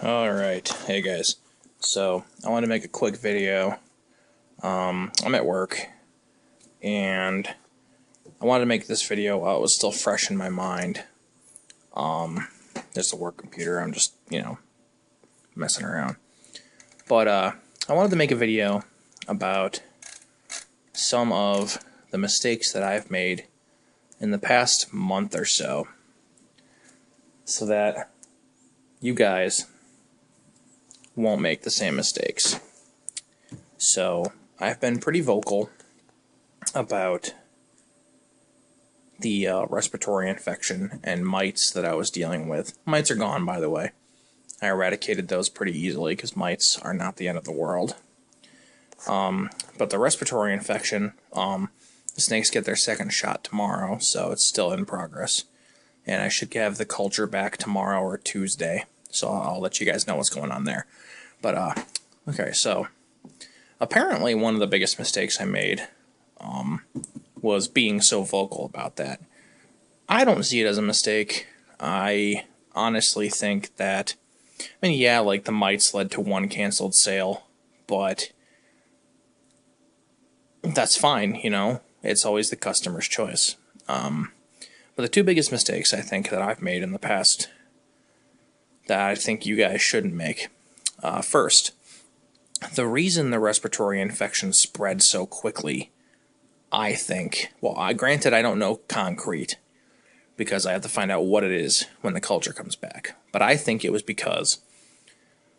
Alright, hey guys. So, I want to make a quick video. I'm at work, and I wanted to make this video while it was still fresh in my mind. There's the work computer, I'm just, messing around. But, I wanted to make a video about some of the mistakes that I've made in the past month or so that you guys won't make the same mistakes. So I've been pretty vocal about the respiratory infection and mites that I was dealing with. Mites are gone, by the way. I eradicated those pretty easily because mites are not the end of the world. But the respiratory infection, the snakes get their second shot tomorrow, so it's still in progress. And I should have the culture back tomorrow or Tuesday, so I'll let you guys know what's going on there. But, okay, so apparently one of the biggest mistakes I made was being so vocal about that. I don't see it as a mistake. I honestly think that, yeah, like the mites led to one canceled sale, but that's fine, it's always the customer's choice. But the two biggest mistakes I think that I've made in the past that I think you guys shouldn't make. First, the reason the respiratory infection spread so quickly, I think, granted I don't know concrete, because I have to find out what it is when the culture comes back, but I think it was because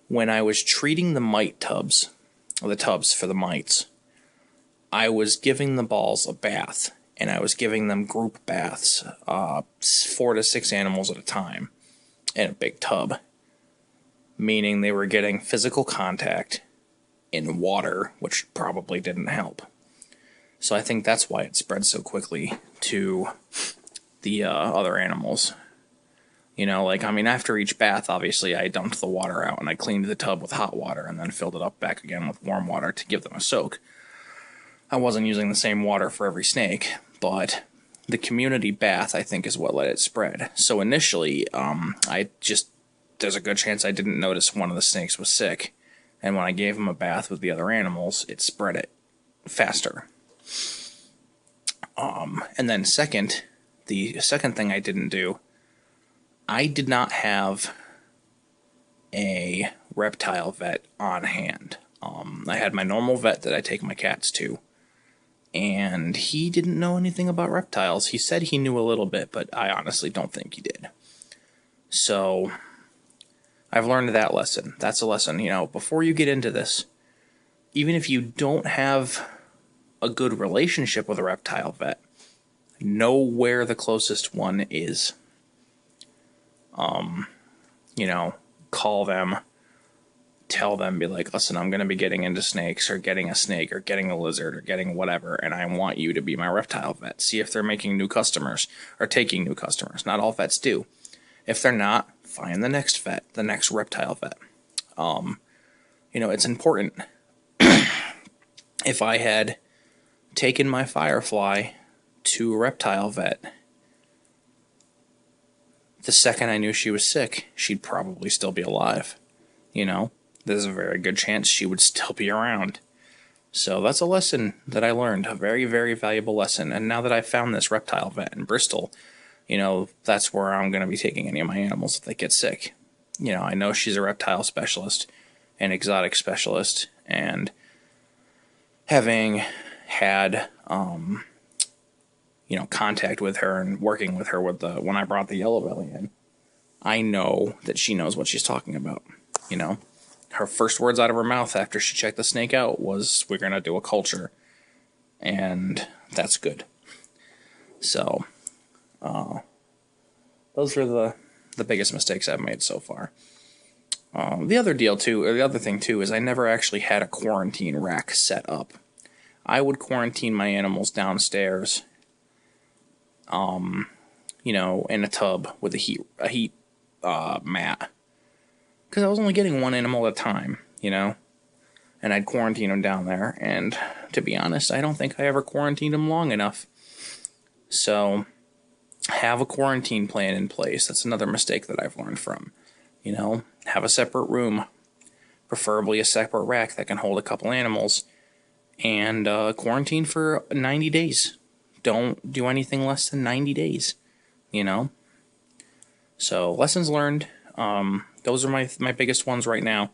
when I was treating the mite tubs, or the tubs for the mites, I was giving the balls a bath, and I was giving them group baths, 4 to 6 animals at a time, in a big tub, meaning they were getting physical contact in water, which probably didn't help. So I think that's why it spread so quickly to the other animals. After each bath, obviously, I dumped the water out, and I cleaned the tub with hot water, and then filled it up back again with warm water to give them a soak. I wasn't using the same water for every snake, but the community bath, I think, is what let it spread. So initially, there's a good chance I didn't notice one of the snakes was sick, and when I gave him a bath with the other animals, it spread it faster. And then the second thing I didn't do, I did not have a reptile vet on hand. I had my normal vet that I take my cats to, and he didn't know anything about reptiles. He said he knew a little bit, but I honestly don't think he did. So I've learned that lesson. That's a lesson, before you get into this, even if you don't have a good relationship with a reptile vet, know where the closest one is. Call them, tell them, be like, listen, I'm going to be getting into snakes, or getting a snake, or getting a lizard, or getting whatever, and I want you to be my reptile vet. See if they're making new customers, or taking new customers. Not all vets do. If they're not, find the next vet, the next reptile vet. It's important. If I had taken my Firefly to a reptile vet, the second I knew she was sick, she'd probably still be alive. There's a very good chance she would still be around. So that's a lesson that I learned, a very, very valuable lesson. And now that I've found this reptile vet in Bristol, that's where I'm going to be taking any of my animals if they get sick. I know she's a reptile specialist, an exotic specialist, and having had, contact with her and working with her when I brought the yellow belly in, I know that she knows what she's talking about. Her first words out of her mouth after she checked the snake out was, we're going to do a culture. And that's good. So, those are the biggest mistakes I've made so far. The other thing too, is I never actually had a quarantine rack set up. I would quarantine my animals downstairs, in a tub with a heat mat. Because I was only getting one animal at a time, and I'd quarantine them down there, and to be honest, I don't think I ever quarantined them long enough. So, have a quarantine plan in place. That's another mistake that I've learned from. You know, have a separate room, preferably a separate rack that can hold a couple animals, and quarantine for 90 days. Don't do anything less than 90 days, you know? So, lessons learned. Those are my biggest ones right now.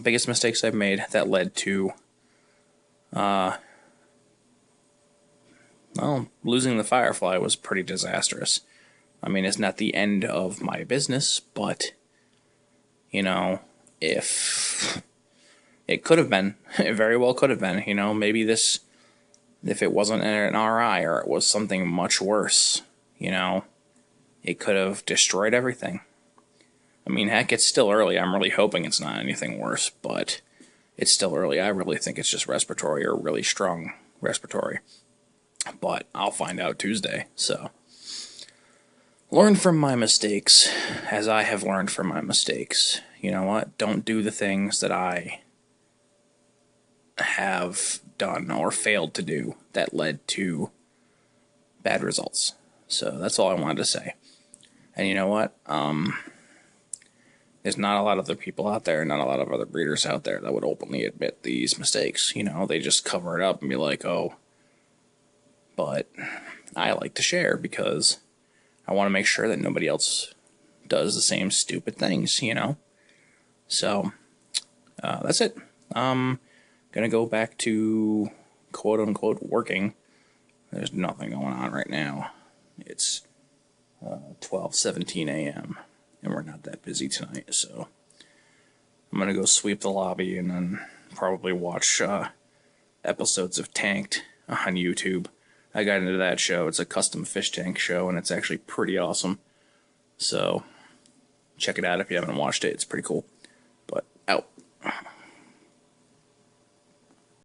Biggest mistakes I've made that led to, losing the Firefly was pretty disastrous. I mean, it's not the end of my business, but, you know, if it could have been, it very well could have been, you know, maybe this, if it wasn't an RI or it was something much worse, you know, it could have destroyed everything. I mean, heck, it's still early. I'm really hoping it's not anything worse, but it's still early. I really think it's just respiratory or really strong respiratory. But I'll find out Tuesday, so. Learn from my mistakes, as I have learned from my mistakes. You know what? Don't do the things that I have done or failed to do that led to bad results. So that's all I wanted to say. And you know what? There's not a lot of other people out there, not a lot of other breeders out there that would openly admit these mistakes. You know, they just cover it up and be like, oh. But I like to share because I want to make sure that nobody else does the same stupid things, you know? So, that's it. Gonna go back to quote-unquote working. There's nothing going on right now. It's 12:17 a.m. and we're not that busy tonight, so I'm gonna go sweep the lobby and then probably watch episodes of Tanked on YouTube. I got into that show. It's a custom fish tank show, and it's actually pretty awesome. So, check it out if you haven't watched it. It's pretty cool.